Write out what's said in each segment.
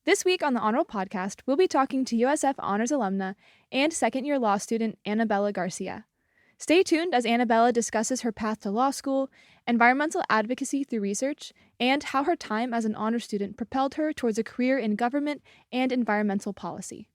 This week on the Honorable Podcast, we'll be talking to USF Honors alumna and second-year law student Anabella Garcia. Stay tuned as Anabella discusses her path to law school, environmental advocacy through research, and how her time as an honor student propelled her towards a career in government and environmental policy.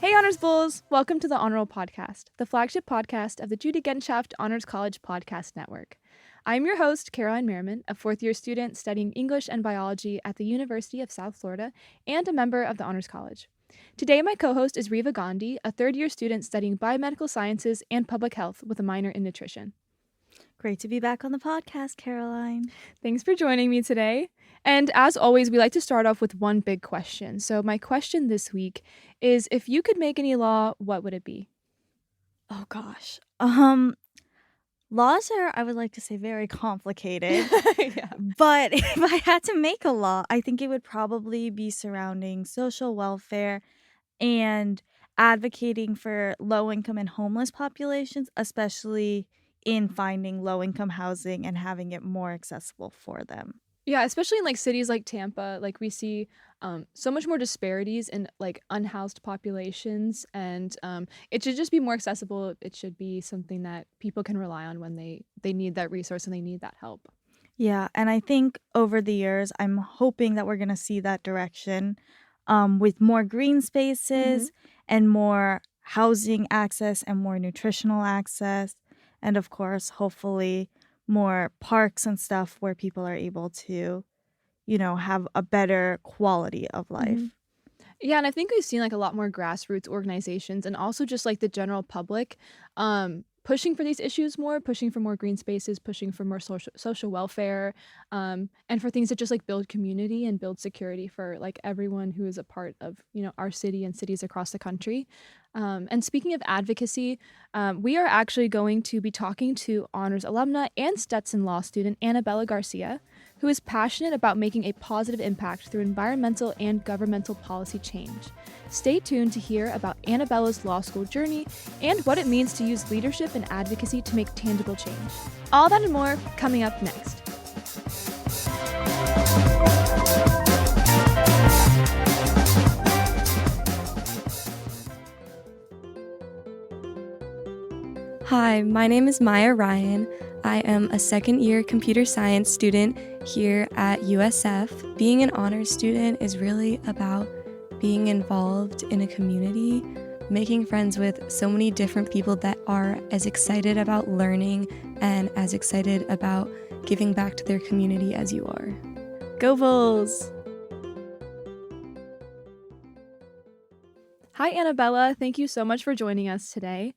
Hey Honors Bulls! Welcome to the Honorable Podcast, the flagship podcast of the Judy Genschaft Honors College Podcast Network. I'm your host, Caroline Merriman, a fourth-year student studying English and biology at the University of South Florida and a member of the Honors College. Today, my co-host is Reva Ghandi, a third-year student studying biomedical sciences and public health with a minor in nutrition. Great to be back on the podcast, Caroline. Thanks for joining me today. And as always, we like to start off with one big question. So my question this week is, if you could make any law, what would it be? Oh gosh. Laws are, I would like to say, very complicated. Yeah. But if I had to make a law, I think it would probably be surrounding social welfare and advocating for low-income and homeless populations, especially in finding low-income housing and having it more accessible for them. Yeah, especially in like cities like Tampa, like we see so much more disparities in like unhoused populations, and it should just be more accessible. It should be something that people can rely on when they need that resource and they need that help. Yeah, and I think over the years, I'm hoping that we're going to see that direction with more green spaces and more housing access and more nutritional access. And of course, hopefully more parks and stuff where people are able to, have a better quality of life. Yeah, and I think we've seen like a lot more grassroots organizations and also just like the general public pushing for these issues more, pushing for more green spaces, pushing for more social welfare, and for things that just like build community and build security for like everyone who is a part of, our city and cities across the country. And speaking of advocacy, we are actually going to be talking to Honors alumna and Stetson law student Anabella Garcia, who is passionate about making a positive impact through environmental and governmental policy change. Stay tuned to hear about Anabella's law school journey and what it means to use leadership and advocacy to make tangible change. All that and more coming up next. Hi, my name is Maya Ryan. I am a second-year computer science student here at USF. Being an honors student is really about being involved in a community, making friends with so many different people that are as excited about learning and as excited about giving back to their community as you are. Go Bulls! Hi, Anabella. Thank you so much for joining us today.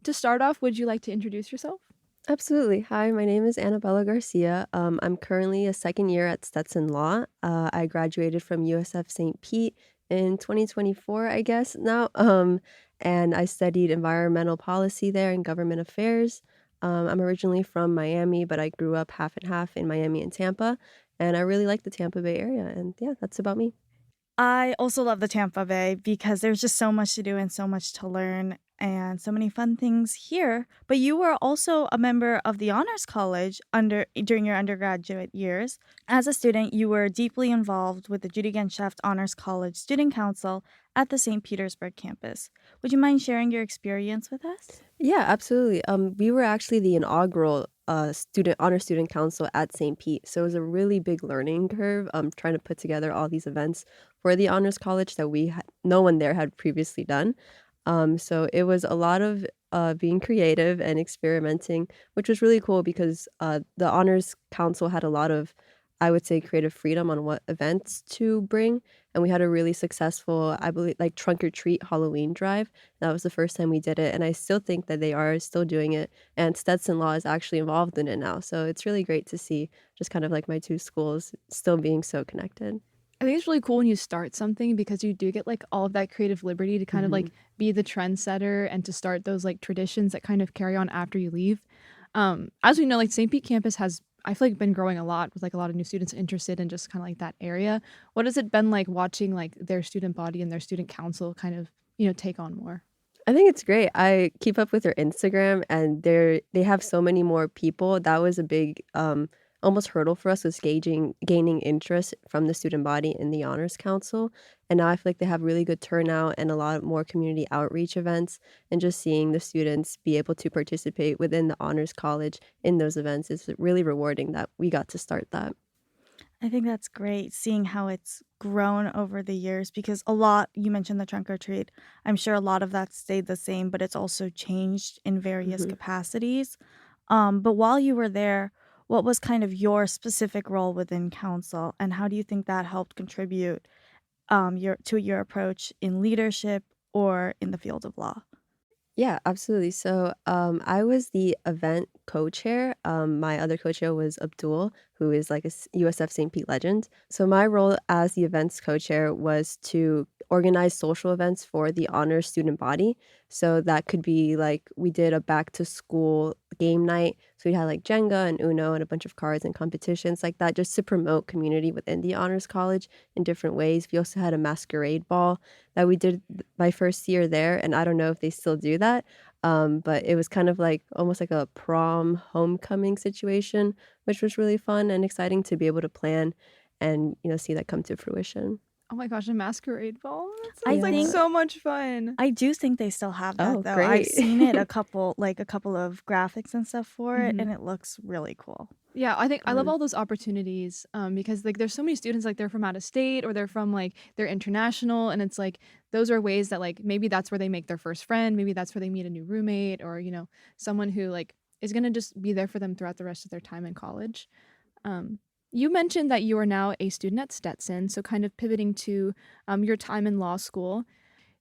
To start off, would you like to introduce yourself? Absolutely. Hi, my name is Anabella Garcia. I'm currently a second year at Stetson Law. I graduated from USF St. Pete in 2024, I guess now, and I studied environmental policy there and government affairs. I'm originally from Miami, but I grew up half and half in Miami and Tampa, and I really like the Tampa Bay area, and yeah, that's about me. I also love the Tampa Bay because there's just so much to do and so much to learn and so many fun things here. But you were also a member of the Honors College during your undergraduate years. As a student, you were deeply involved with the Judy Genschaft Honors College Student Council at the St. Petersburg campus. Would you mind sharing your experience with us? Yeah, absolutely. We were actually the inaugural honor student council at St. Pete, so it was a really big learning curve. Trying to put together all these events for the Honors College that no one there had previously done. So it was a lot of being creative and experimenting, which was really cool because the Honors Council had a lot of, I would say, creative freedom on what events to bring. And we had a really successful, I believe, like trunk or treat Halloween drive. That was the first time we did it. And I still think that they are still doing it. And Stetson Law is actually involved in it now. So it's really great to see just kind of like my two schools still being so connected. I think it's really cool when you start something because you do get like all of that creative liberty to kind of like be the trendsetter and to start those like traditions that kind of carry on after you leave. As we know, like St. Pete campus has, I feel like, been growing a lot with like a lot of new students interested in just kind of like that area. What has it been like watching like their student body and their student council kind of take on more? I think it's great. I keep up with their Instagram, and they have so many more people. That was a big almost hurdle for us, was gaining interest from the student body in the honors council. And now I feel like they have really good turnout and a lot more community outreach events, and just seeing the students be able to participate within the honors college in those events is really rewarding that we got to start that. I think that's great seeing how it's grown over the years because a lot, you mentioned the trunk or treat. I'm sure a lot of that stayed the same, but it's also changed in various Mhm. capacities. But while you were there, what was kind of your specific role within council, and how do you think that helped contribute your approach in leadership or in the field of law? Yeah, absolutely. So, I was the event co-chair. My other co-chair was Abdul, who is like a USF St. Pete legend. So my role as the events co-chair was to organize social events for the honor student body. So that could be like we did a back to school game night. So we had like Jenga and Uno and a bunch of cards and competitions like that, just to promote community within the honors college in different ways. We also had a masquerade ball that we did my first year there, and I don't know if they still do that, but it was kind of like almost like a prom homecoming situation, which was really fun and exciting to be able to plan and, see that come to fruition. Oh my gosh, a masquerade ball? That I sounds like Yeah. think so much fun. I do think they still have that Oh, though. I've great. seen it a couple of graphics and stuff for it, Mhm. and it looks really cool. Yeah, I think I love Fun. all those opportunities, because, like, there's so many students, like, they're from out of state or they're from, like, they're international, and it's like, those are ways that, like, maybe that's where they make their first friend, maybe that's where they meet a new roommate or, someone who, like, is gonna just be there for them throughout the rest of their time in college. Um, you mentioned that you are now a student at Stetson, so kind of pivoting to, your time in law school.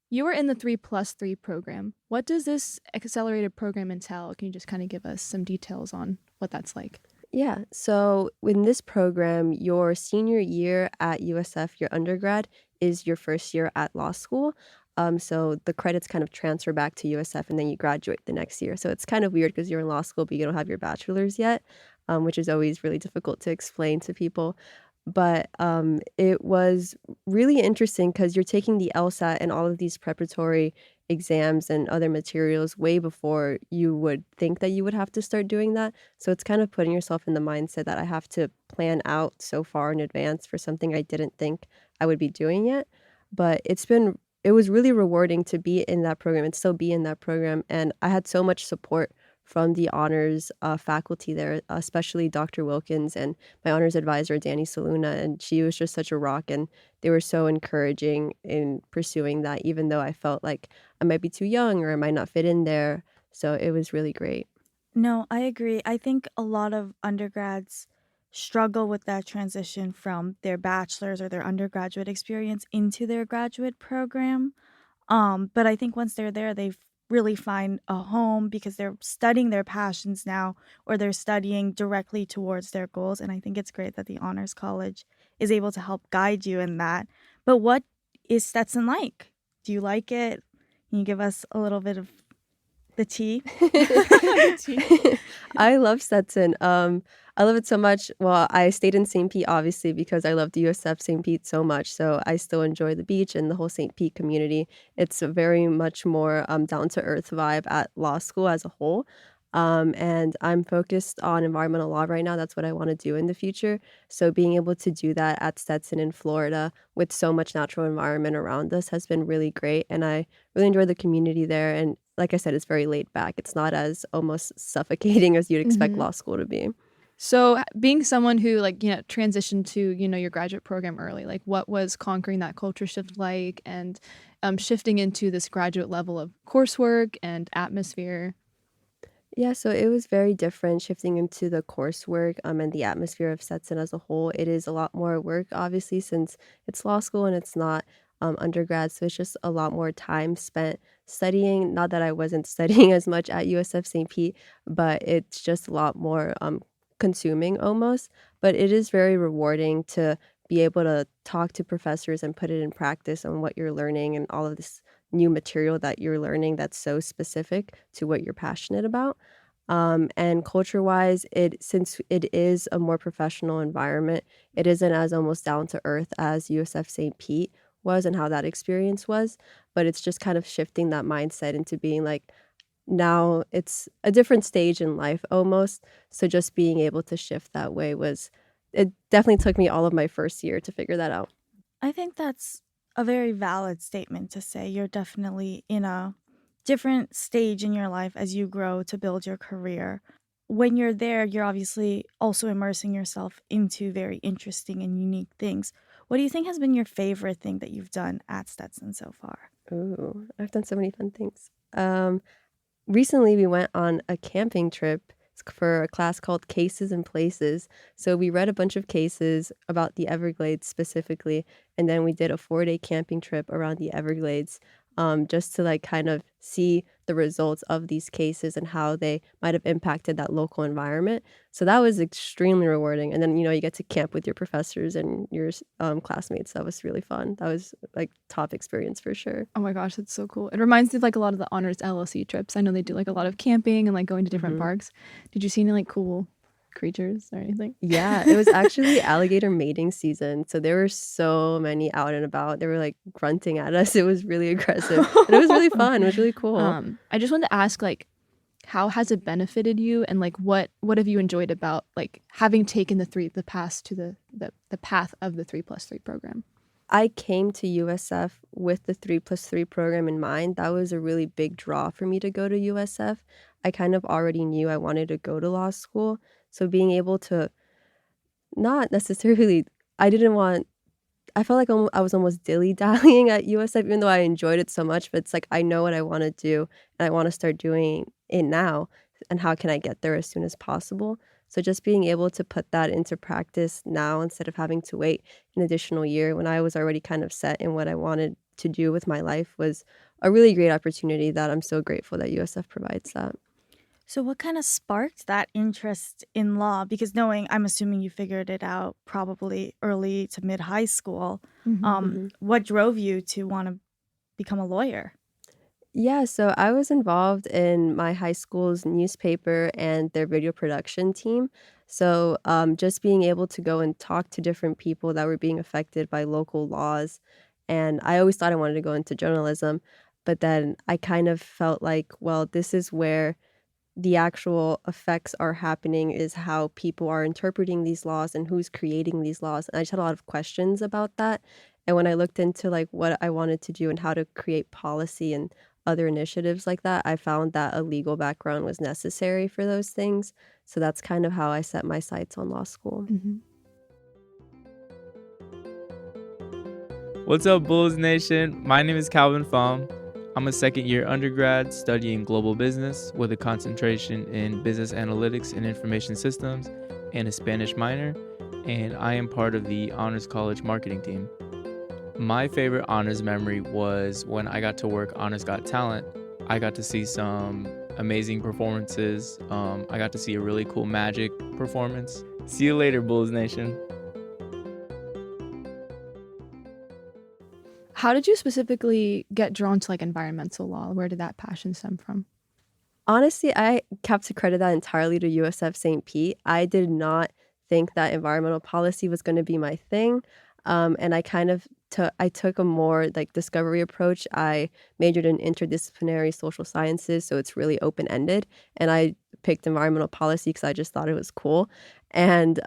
You are in the 3+3 program. What does this accelerated program entail? Can you just kinda give us some details on what that's like? Yeah. So in this program, your senior year at USF, your undergrad, is your first year at law school. So the credits kind of transfer back to USF and then you graduate the next year. So it's kind of weird because you're in law school, but you don't have your bachelor's yet, which is always really difficult to explain to people. But it was really interesting because you're taking the LSAT and all of these preparatory exams and other materials way before you would think that you would have to start doing that. So it's kind of putting yourself in the mindset that I have to plan out so far in advance for something I didn't think I would be doing yet. But it was really rewarding to be in that program and still be in that program. And I had so much support from the honors faculty there, especially Dr. Wilkins and my honors advisor, Danny Saluna. And she was just such a rock. And they were so encouraging in pursuing that, even though I felt like I might be too young or I might not fit in there. So it was really great. No, I agree. I think a lot of undergrads struggle with that transition from their bachelor's or their undergraduate experience into their graduate program. But I think once they're there, they really find a home because they're studying their passions now or they're studying directly towards their goals. And I think it's great that the Honors College is able to help guide you in that. But what is Stetson like? Do you like it? Can you give us a little bit of the tea? The tea. I love Stetson. I love it so much. Well, I stayed in St. Pete obviously because I loved USF St. Pete so much. So I still enjoy the beach and the whole St. Pete community. It's a very much more down to earth vibe at law school as a whole. And I'm focused on environmental law right now. That's what I want to do in the future. So being able to do that at Stetson in Florida with so much natural environment around us has been really great. And I really enjoy the community there. And like I said, it's very laid back. It's not as almost suffocating as you'd expect Mhm. law school to be. So, being someone who, like, transitioned to, your graduate program early, like, what was conquering that culture shift like and, shifting into this graduate level of coursework and atmosphere? Yeah, so it was very different shifting into the coursework, and the atmosphere of Stetson as a whole. It is a lot more work, obviously, since it's law school and it's not undergrad. So it's just a lot more time spent studying. Not that I wasn't studying as much at USF St. Pete, but it's just a lot more consuming almost. But it is very rewarding to be able to talk to professors and put it in practice on what you're learning and all of this new material that you're learning that's so specific to what you're passionate about. And culture-wise, since it is a more professional environment, it isn't as almost down to earth as USF St. Pete was and how that experience was. But it's just kind of shifting that mindset into being like, now it's a different stage in life almost. So just being able to shift that way was, it definitely took me all of my first year to figure that out. I think that's a very valid statement to say. You're definitely in a different stage in your life as you grow to build your career. When you're there, you're obviously also immersing yourself into very interesting and unique things. What do you think has been your favorite thing that you've done at Stetson so far? Ooh, I've done so many fun things. Recently, we went on a camping trip for a class called Cases and Places. So we read a bunch of cases about the Everglades specifically, and then we did a 4-day camping trip around the Everglades, just to like kind of see the results of these cases and how they might have impacted that local environment. So that was extremely rewarding. And then, you get to camp with your professors and your classmates. That was really fun. That was like top experience for sure. Oh my gosh, that's so cool. It reminds me of like a lot of the honors LLC trips. I know they do like a lot of camping and like going to different Mhm. parks. Did you see any like cool creatures or anything? Yeah, it was actually alligator mating season, so there were so many out and about. They were, like, grunting at us. It was really aggressive, and it was really fun. It was really cool. I just wanted to ask like how has it benefited you and like what have you enjoyed about like having taken the path to the path of the 3+3 program? I came to USF with the 3+3 program in mind. That was a really big draw for me to go to USF. I kind of already knew I wanted to go to law school, so being able to not necessarily I didn't want I felt like I was almost dilly-dallying at USF even though I enjoyed it so much, but it's like I know what I wanna do, and I wanna start doing it now, and how can I get there as soon as possible? So just being able to put that into practice now instead of having to wait an additional year when I was already kind of set in what I wanted to do with my life was a really great opportunity that I'm so grateful that USF provides that. So, what kind of sparked that interest in law? Because knowing, I'm assuming you figured it out probably early to mid high school. Mhm. Mhm. What drove you to want to become a lawyer? Yeah, so I was involved in my high school's newspaper and their video production team. So just being able to go and talk to different people that were being affected by local laws. And I always thought I wanted to go into journalism, but then I kind of felt like, well, this is where the actual effects are happening is how people are interpreting these laws and who's creating these laws. And I just had a lot of questions about that. And when I looked into like what I wanted to do and how to create policy and other initiatives like that, I found that a legal background was necessary for those things. So that's kind of how I set my sights on law school. Mhm. What's up, Bulls Nation? My name is Calvin Pham. I'm a second year undergrad studying global business with a concentration in business analytics and information systems and a Spanish minor, and I am part of the Honors College marketing team. My favorite honors memory was when I got to work Honors Got Talent. I got to see some amazing performances. I got to see a really cool magic performance. See you later, Bulls Nation. How did you specifically get drawn to like environmental law? Where did that passion stem from? Honestly, I have to credit that entirely to USF St. Pete. I did not think that environmental policy was gonna be my thing, and I took a more, like, discovery approach. I majored in interdisciplinary social sciences, so it's really open-ended, and I picked environmental policy because I just thought it was cool, and,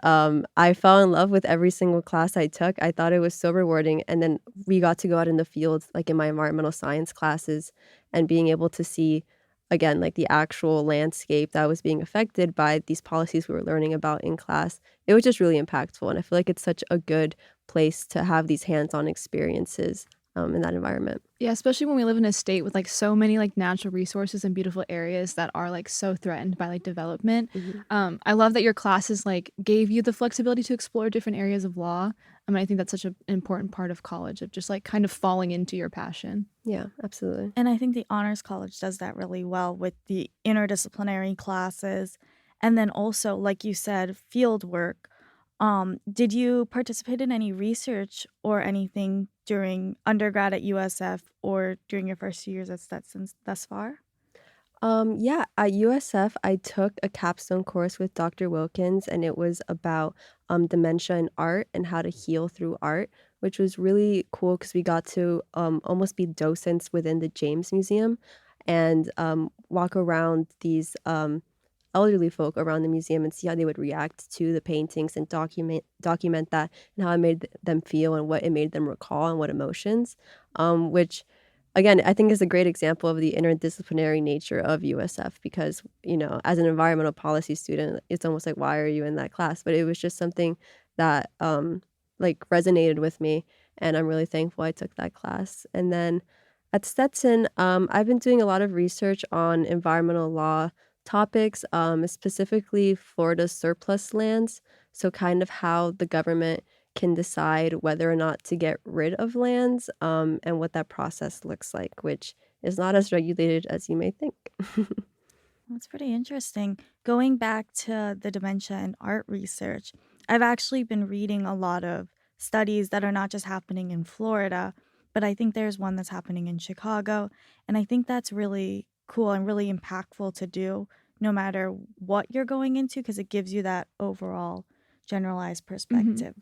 I fell in love with every single class I took. I thought it was so rewarding, and then we got to go out in the field, like, in my environmental science classes, and being able to see again, like the actual landscape that was being affected by these policies we were learning about in class. It was just really impactful. And I feel like it's such a good place to have these hands on experiences in that environment. Yeah, especially when we live in a state with like so many like natural resources and beautiful areas that are like so threatened by like development. Mhm. I love that your classes like gave you the flexibility to explore different areas of law. I mean, I think that's such an important part of college of just like kind of falling into your passion. Yeah, absolutely. And I think the Honors College does that really well with the interdisciplinary classes. And then also, like you said, field work. Did you participate in any research or anything during undergrad at USF or during your first 2 years at Stetson thus far? Yeah, at USF, I took a capstone course with Dr. Wilkins, and it was about dementia and art and how to heal through art, which was really cool because we got to almost be docents within the James Museum and walk around these elderly folk around the museum and see how they would react to the paintings and document that and how it made them feel and what it made them recall and what emotions, which again I think is a great example of the interdisciplinary nature of USF because as an environmental policy student it's almost like why are you in that class, but it was just something that like resonated with me, and I'm really thankful I took that class. And then at Stetson, I've been doing a lot of research on environmental law topics, specifically Florida's surplus lands. So, kind of how the government can decide whether or not to get rid of lands, and what that process looks like, which is not as regulated as you may think. That's pretty interesting. Going back to the dementia and art research, I've actually been reading a lot of studies that are not just happening in Florida, but I think there's one that's happening in Chicago. And I think that's really cool and really impactful to do no matter what you're going into because it gives you that overall generalized Mhm. perspective.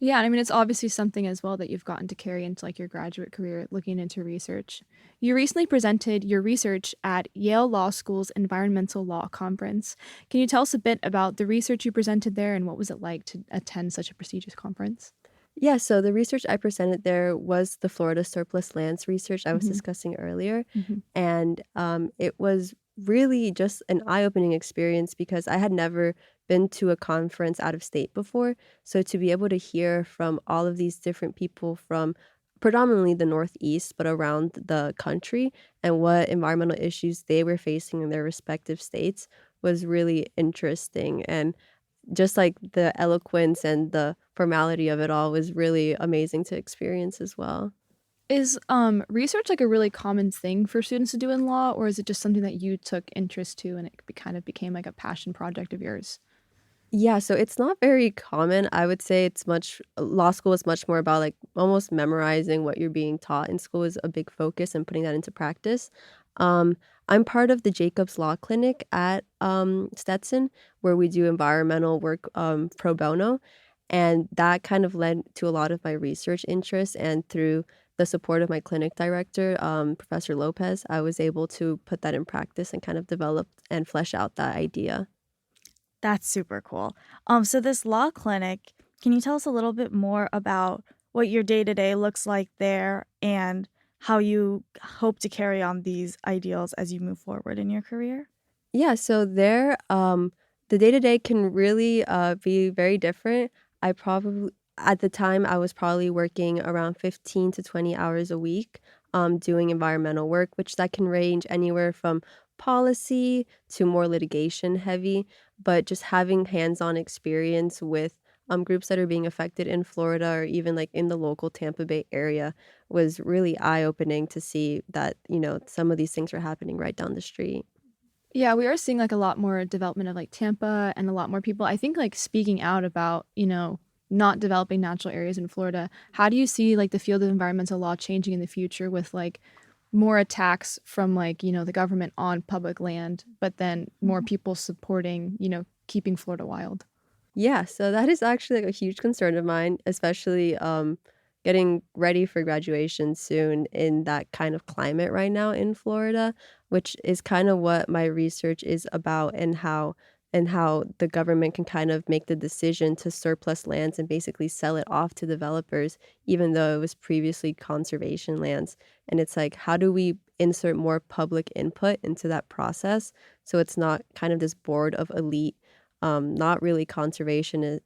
Yeah, and I mean, it's obviously something as well that you've gotten to carry into like your graduate career looking into research. You recently presented your research at Yale Law School's Environmental Law Conference. Can you tell us a bit about the research you presented there and what was it like to attend such a prestigious conference? Yeah, so the research I presented there was the Florida surplus lands research I was Hmm. discussing earlier. Hmm. And it was really just an eye-opening experience because I had never been to a conference out of state before. So to be able to hear from all of these different people from predominantly the Northeast, but around the country, and what environmental issues they were facing in their respective states was really interesting. And just like the eloquence and the formality of it all was really amazing to experience as well. Is research like a really common thing for students to do in law, or is it just something that you took interest to and it kind of became like a passion project of yours? Yeah, so it's not very common. I would say it's much law school is much more about like almost memorizing what you're being taught in school is a big focus and putting that into practice. Um, I'm part of the Jacobs Law Clinic at Stetson, where we do environmental work pro bono. And that kind of led to a lot of my research interests. And through the support of my clinic director, Professor Lopez, I was able to put that in practice and kind of develop and flesh out that idea. That's super cool. So this law clinic, can you tell us a little bit more about what your day-to-day looks like there and how you hope to carry on these ideals as you move forward in your career? Yeah, so there, the day to day can really be very different. I probably, at the time, I was probably working around 15 to 20 hours a week, doing environmental work, which that can range anywhere from policy to more litigation heavy, but just having hands-on experience with groups that are being affected in Florida or even like in the local Tampa Bay area was really eye-opening to see that, some of these things are happening right down the street. Yeah, we are seeing like a lot more development of like Tampa and a lot more people, I think, like speaking out about, not developing natural areas in Florida. How do you see like the field of environmental law changing in the future with like more attacks from like, the government on public land, but then more people supporting, keeping Florida wild? Yeah, so that is actually like a huge concern of mine, especially getting ready for graduation soon in that kind of climate right now in Florida, which is kind of what my research is about and how the government can kind of make the decision to surplus lands and basically sell it off to developers, even though it was previously conservation lands. And it's like, how do we insert more public input into that process so it's not kind of this board of elite not really conservation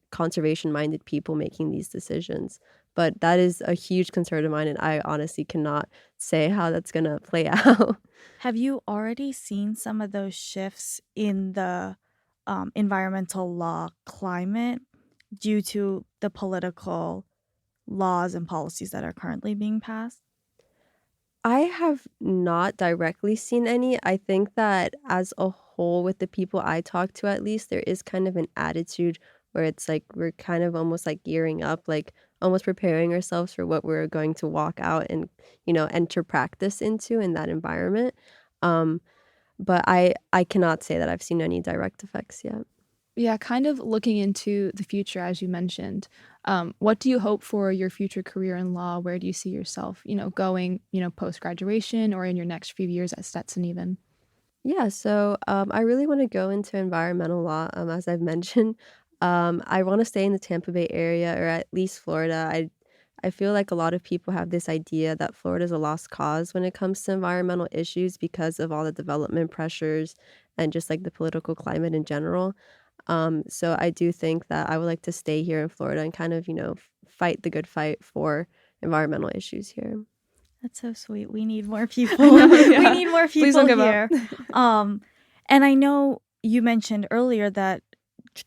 minded people making these decisions. But that is a huge concern of mine, and I honestly cannot say how that's gonna play out. Have you already seen some of those shifts in the environmental law climate due to the political laws and policies that are currently being passed? I have not directly seen any. I think that as a whole, with the people I talk to at least, there is kind of an attitude where it's like we're kind of almost like gearing up, like almost preparing ourselves for what we're going to walk out and, enter practice into in that environment. Um, but I cannot say that I've seen any direct effects yet. Yeah, kind of looking into the future, as you mentioned. What do you hope for your future career in law? Where do you see yourself, going, post graduation or in your next few years at Stetson, even? Yeah, so I really want to go into environmental law, as I've mentioned. I want to stay in the Tampa Bay area or at least Florida. I feel like a lot of people have this idea that Florida is a lost cause when it comes to environmental issues because of all the development pressures and just like the political climate in general. So I do think that I would like to stay here in Florida and kind of, fight the good fight for environmental issues here. That's so sweet. We need more people. I know, We yeah. need more Please don't people give up. here. Um, and I know you mentioned earlier that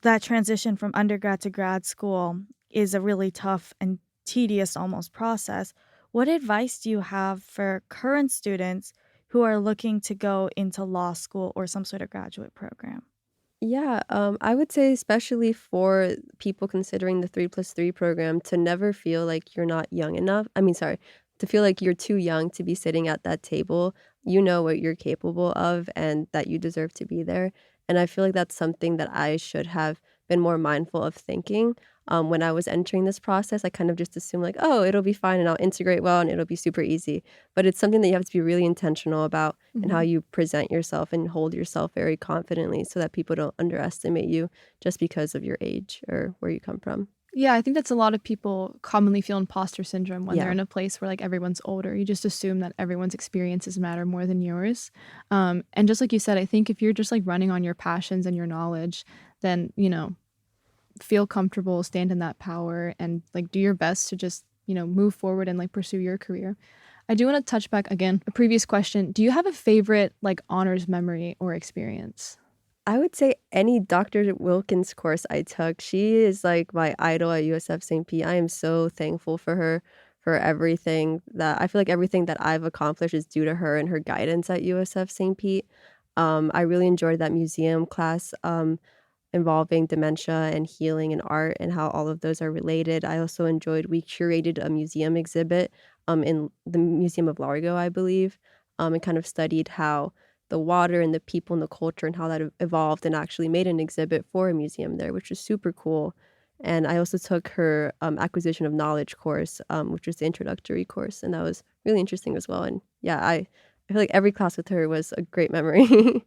that transition from undergrad to grad school is a really tough and tedious almost process. What advice do you have for current students who are looking to go into law school or some sort of graduate program? Yeah, I would say especially for people considering the 3+3 program to never feel like you're not young enough. I mean, sorry, to feel like you're too young to be sitting at that table. You know what you're capable of and that you deserve to be there. And I feel like that's something that I should have been more mindful of thinking. When I was entering this process, I kind of just assumed like, oh, it'll be fine and I'll integrate well and it'll be super easy. But it's something that you have to be really intentional about and how Mhm. you present yourself and hold yourself very confidently so that people don't underestimate you just because of your age or where you come from. Yeah, I think that's a lot of people commonly feel imposter syndrome when they're Yeah. in a place where like everyone's older. You just assume that everyone's experiences matter more than yours. And just like you said, I think if you're just like running on your passions and your knowledge, then, feel comfortable, stand in that power, and like do your best to just, move forward and like pursue your career. I do want to touch back again, a previous question. Do you have a favorite like honors memory or experience? I would say any Dr. Wilkins course I took, she is like my idol at USF St. Pete. I am so thankful for her for everything that I feel like everything that I've accomplished is due to her and her guidance at USF St. Pete. I really enjoyed that museum class. Involving dementia and healing and art and how all of those are related. I also enjoyed we curated a museum exhibit, in the Museum of Largo, I believe, and kind of studied how the water and the people and the culture and how that evolved and actually made an exhibit for a museum there, which was super cool. And I also took her acquisition of knowledge course, which was the introductory course, and that was really interesting as well. And yeah, I feel like every class with her was a great memory.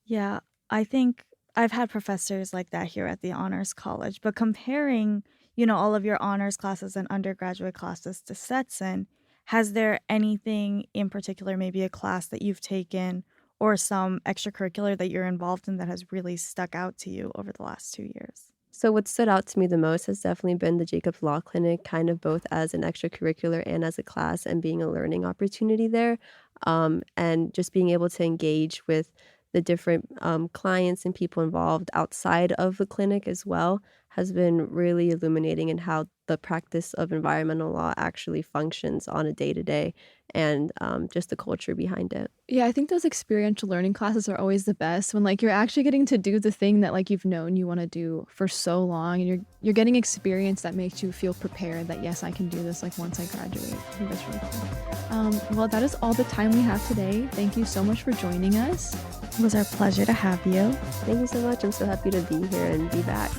Yeah, I think I've had professors like that here at the Honors College, but comparing, all of your honors classes and undergraduate classes to Stetson, has there anything in particular, maybe a class that you've taken or some extracurricular that you're involved in that has really stuck out to you over the last 2 years? So what stood out to me the most has definitely been the Jacobs Law Clinic, kind of both as an extracurricular and as a class and being a learning opportunity there. And just being able to engage with the different clients and people involved outside of the clinic as well has been really illuminating in how the practice of environmental law actually functions on a day-to-day and just the culture behind it. Yeah, I think those experiential learning classes are always the best when like you're actually getting to do the thing that like you've known you want to do for so long and you're getting experience that makes you feel prepared that yes, I can do this like once I graduate. I think that's really cool. Well, that is all the time we have today. Thank you so much for joining us. It was our pleasure to have you. Thank you so much. I'm so happy to be here and be back.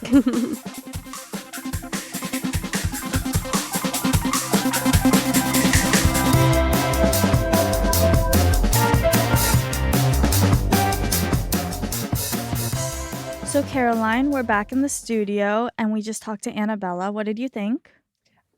So, Caroline, we're back in the studio and we just talked to Annabella. What did you think?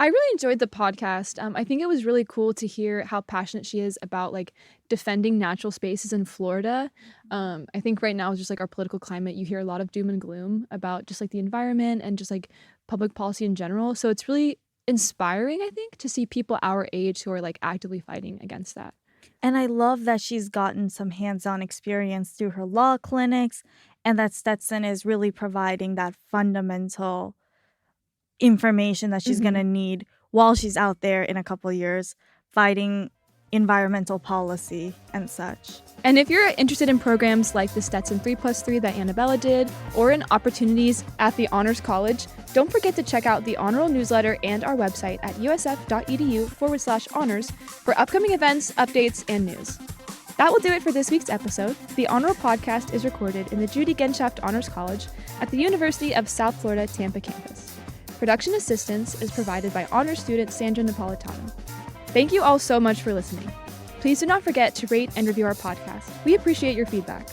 I really enjoyed the podcast. I think it was really cool to hear how passionate she is about like defending natural spaces in Florida. I think right now, just like our political climate, you hear a lot of doom and gloom about just like the environment and just like public policy in general. So it's really inspiring, I think, to see people our age who are like actively fighting against that. And I love that she's gotten some hands-on experience through her law clinics and that Stetson is really providing that fundamental information that she's going to need while she's out there in a couple years fighting environmental policy and such. And if you're interested in programs like the Stetson 3+3 that Annabella did, or in opportunities at the Honors College, don't forget to check out the Honorable newsletter and our website at usf.edu/honors for upcoming events, updates, and news. That will do it for this week's episode. The Honor Podcast is recorded in the Judy Genschaft Honors College at the University of South Florida Tampa campus. Production assistance is provided by honor student Sandra Napolitano. Thank you all so much for listening. Please do not forget to rate and review our podcast. We appreciate your feedback.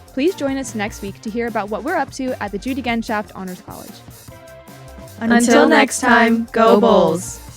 Please join us next week to hear about what we're up to at the Judy Genschaft Honors College. Until next time, go Bulls!